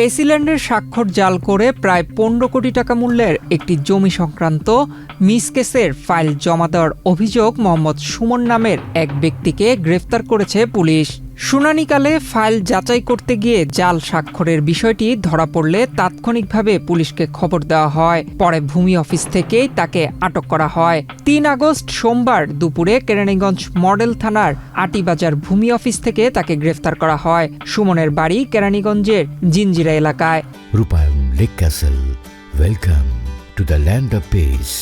এসিল্যান্ডের স্বাক্ষর জাল করে প্রায় ১৫ কোটি টাকা মূল্যের একটি জমি সংক্রান্ত মিসকেসের ফাইল জমা দেওয়ার অভিযোগ মোহাম্মদ সুমন নামের এক ব্যক্তিকে গ্রেফতার করেছে পুলিশ। শুনানিকালে ফাইল যাচাই করতে গিয়ে জাল স্বাক্ষরের বিষয়টি ধরা পড়লে তাৎক্ষণিকভাবে পুলিশকে খবর দেওয়া হয়। পরে ভূমি অফিস থেকেই তাকে আটক করা হয়। ৩ আগস্ট সোমবার দুপুরে কেরানীগঞ্জ মডেল থানার আটিবাজার ভূমি অফিস থেকে তাকে গ্রেফতার করা হয়। সুমনের বাড়ি কেরানীগঞ্জের জিঞ্জিরা এলাকায়। রূপায়ণ lake castle, welcome to the land of piece.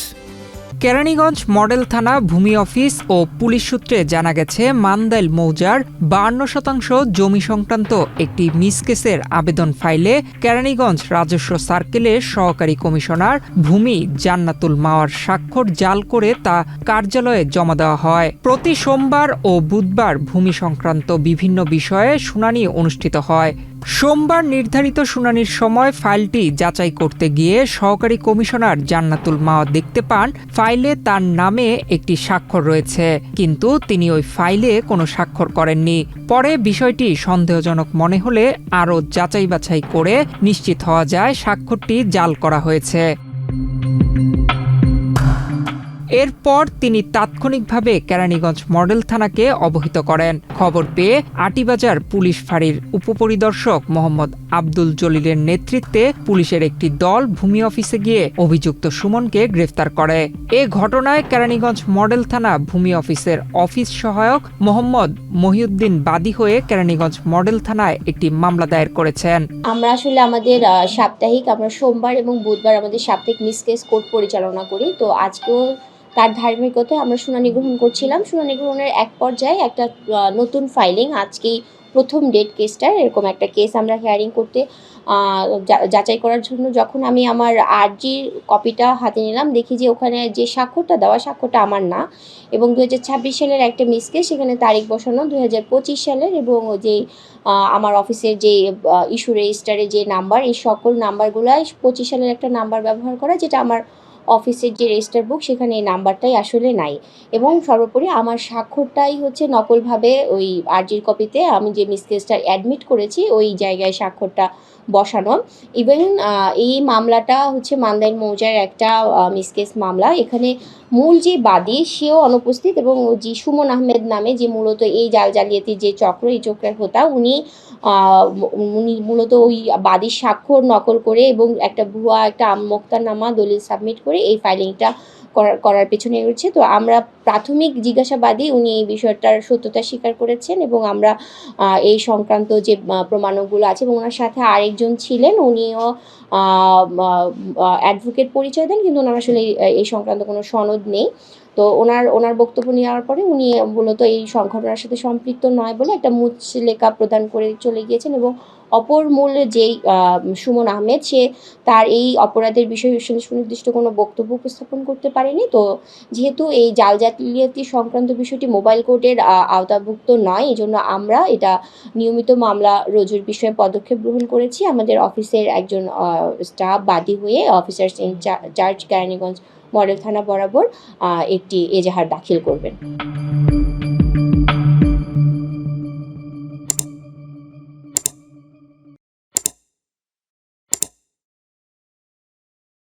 Keraniganj model থানা ভূমি অফিস ও পুলিশ সূত্রে জানা গেছে, মান্দাইল মৌজার ৫২% জমি সংক্রান্ত একটি মিসকেসের আবেদন ফাইলে কেরানীগঞ্জ রাজস্ব সার্কেলের সহকারী কমিশনার ভূমি জান্নাতুল মাওয়ার স্বাক্ষর জাল করে তা কার্যালয়ে জমা দেওয়া হয়। প্রতি সোমবার ও বুধবার ভূমি সংক্রান্ত বিভিন্ন বিষয়ে শুনানি অনুষ্ঠিত হয়। সোমবার নির্ধারিত শুনানির সময় ফাইলটি যাচাই করতে গিয়ে সহকারী কমিশনার জান্নাতুল মাওয়া দেখতে পান ফাইলে তার নামে একটি স্বাক্ষর রয়েছে, কিন্তু তিনি ওই ফাইলে কোনো স্বাক্ষর করেননি। পরে বিষয়টি সন্দেহজনক মনে হলে আরও যাচাই বাছাই করে নিশ্চিত হওয়া যায় স্বাক্ষরটি জাল করা হয়েছে। এরপর তিনি তাৎক্ষণিকভাবে কেরানীগঞ্জ মডেল থানাকে অবহিত করেন। খবর পেয়ে আটিবাজার পুলিশ ফাঁড়ির উপপরিদর্শক মোহাম্মদ আব্দুল জলিলের নেতৃত্বে পুলিশের একটি দল ভূমি অফিসে গিয়ে অভিযুক্ত সুমনকে গ্রেফতার করে। এ ঘটনায় কেরানীগঞ্জ মডেল থানা ভূমি অফিসের অফিস সহায়ক মোহাম্মদ মহিউদ্দিন বাদী হয়ে কেরানীগঞ্জ মডেল থানায় একটি মামলা দায়ের করেছেন। আমরা আসলে আমাদের আমরা সোমবার এবং বুধবার আমাদের সাপ্তাহিক মিসকেস কোর্ট পরিচালনা করি। তো আজকেও তার ধারাবাহিকতায় আমরা শুনানি গ্রহণ করছিলাম। শুনানি গ্রহণের এক পর্যায়ে একটা নতুন ফাইলিং, আজকেই প্রথম ডেট কেসটার, এরকম একটা কেস আমরা হিয়ারিং করতে যাচাই করার জন্য যখন আমি আমার আরজির কপিটা হাতে নিলাম, দেখি যে ওখানে যে স্বাক্ষরটা দেওয়া স্বাক্ষরটা আমার না, এবং ২০২৬ সালের একটা মিসকেস, সেখানে তারিখ বসানো ২০২৫ সালের, এবং যে আমার অফিসের যে ইস্যু রেজিস্টারে যে নাম্বার, এই সকল নাম্বারগুলাই ২৫ সালের একটা নাম্বার ব্যবহার করা, যেটা আমার অফিসের যে রেজিস্টার বুক সেখানে এই নাম্বারটাই আসলে নাই। এবং সর্বোপরি আমার স্বাক্ষরটাই হচ্ছে নকলভাবে ওই আরজির কপিতে আমি যে মিসকেসটা অ্যাডমিট করেছি ওই জায়গায় স্বাক্ষরটা বসানো। ইভেন এই মামলাটা হচ্ছে মান্দাইল মৌজার একটা মিসকেস মামলা। এখানে মূল যে বাদী সেও অনুপস্থিত, এবং যে সুমন আহমেদ নামে যে মূলত এই জাল জালিয়াতির যে চক্র, এই চক্রের হোতা, উনি মূলত ওই বাদীর স্বাক্ষর নকল করে এবং একটা ভুয়া একটা মোক্তারনামা দলিল সাবমিট করে এই ফাইলিংটা করার পেছনে রয়েছে। তো আমরা প্রাথমিক জিজ্ঞাসাবাদে উনি এই বিষয়টার সত্যতা স্বীকার করেছেন, এবং আমরা এই সংক্রান্ত যে প্রমাণগুলো আছে, এবং ওনার সাথে আরেকজন ছিলেন, উনিও অ্যাডভোকেট পরিচয় দেন, কিন্তু ওনার আসলে এই সংক্রান্ত কোনো সনদ নেই। তো ওনার বক্তব্য নেওয়ার পরে উনি মূলত এই ঘটনার সাথে সম্পৃক্ত নয় বলে একটা মুচলেখা প্রদান করে চলে গিয়েছেন, এবং অপর মূল যেই সুমন আহমেদ, সে তার এই অপরাধের বিষয়ে সুনির্দিষ্ট কোনো বক্তব্য উপস্থাপন করতে পারেনি। তো যেহেতু এই জাল জালিয়াতি সংক্রান্ত বিষয়টি মোবাইল কোর্টের আওতাভুক্ত নয়, এই জন্য আমরা এটা নিয়মিত মামলা রুজুর বিষয়ে পদক্ষেপ গ্রহণ করেছি। আমাদের অফিসের একজন স্টাফ বাদী হয়ে অফিসার্স ইনচার্জ কেরানীগঞ্জ মডেল থানা বরাবর একটি এজাহার দাখিল করবেন।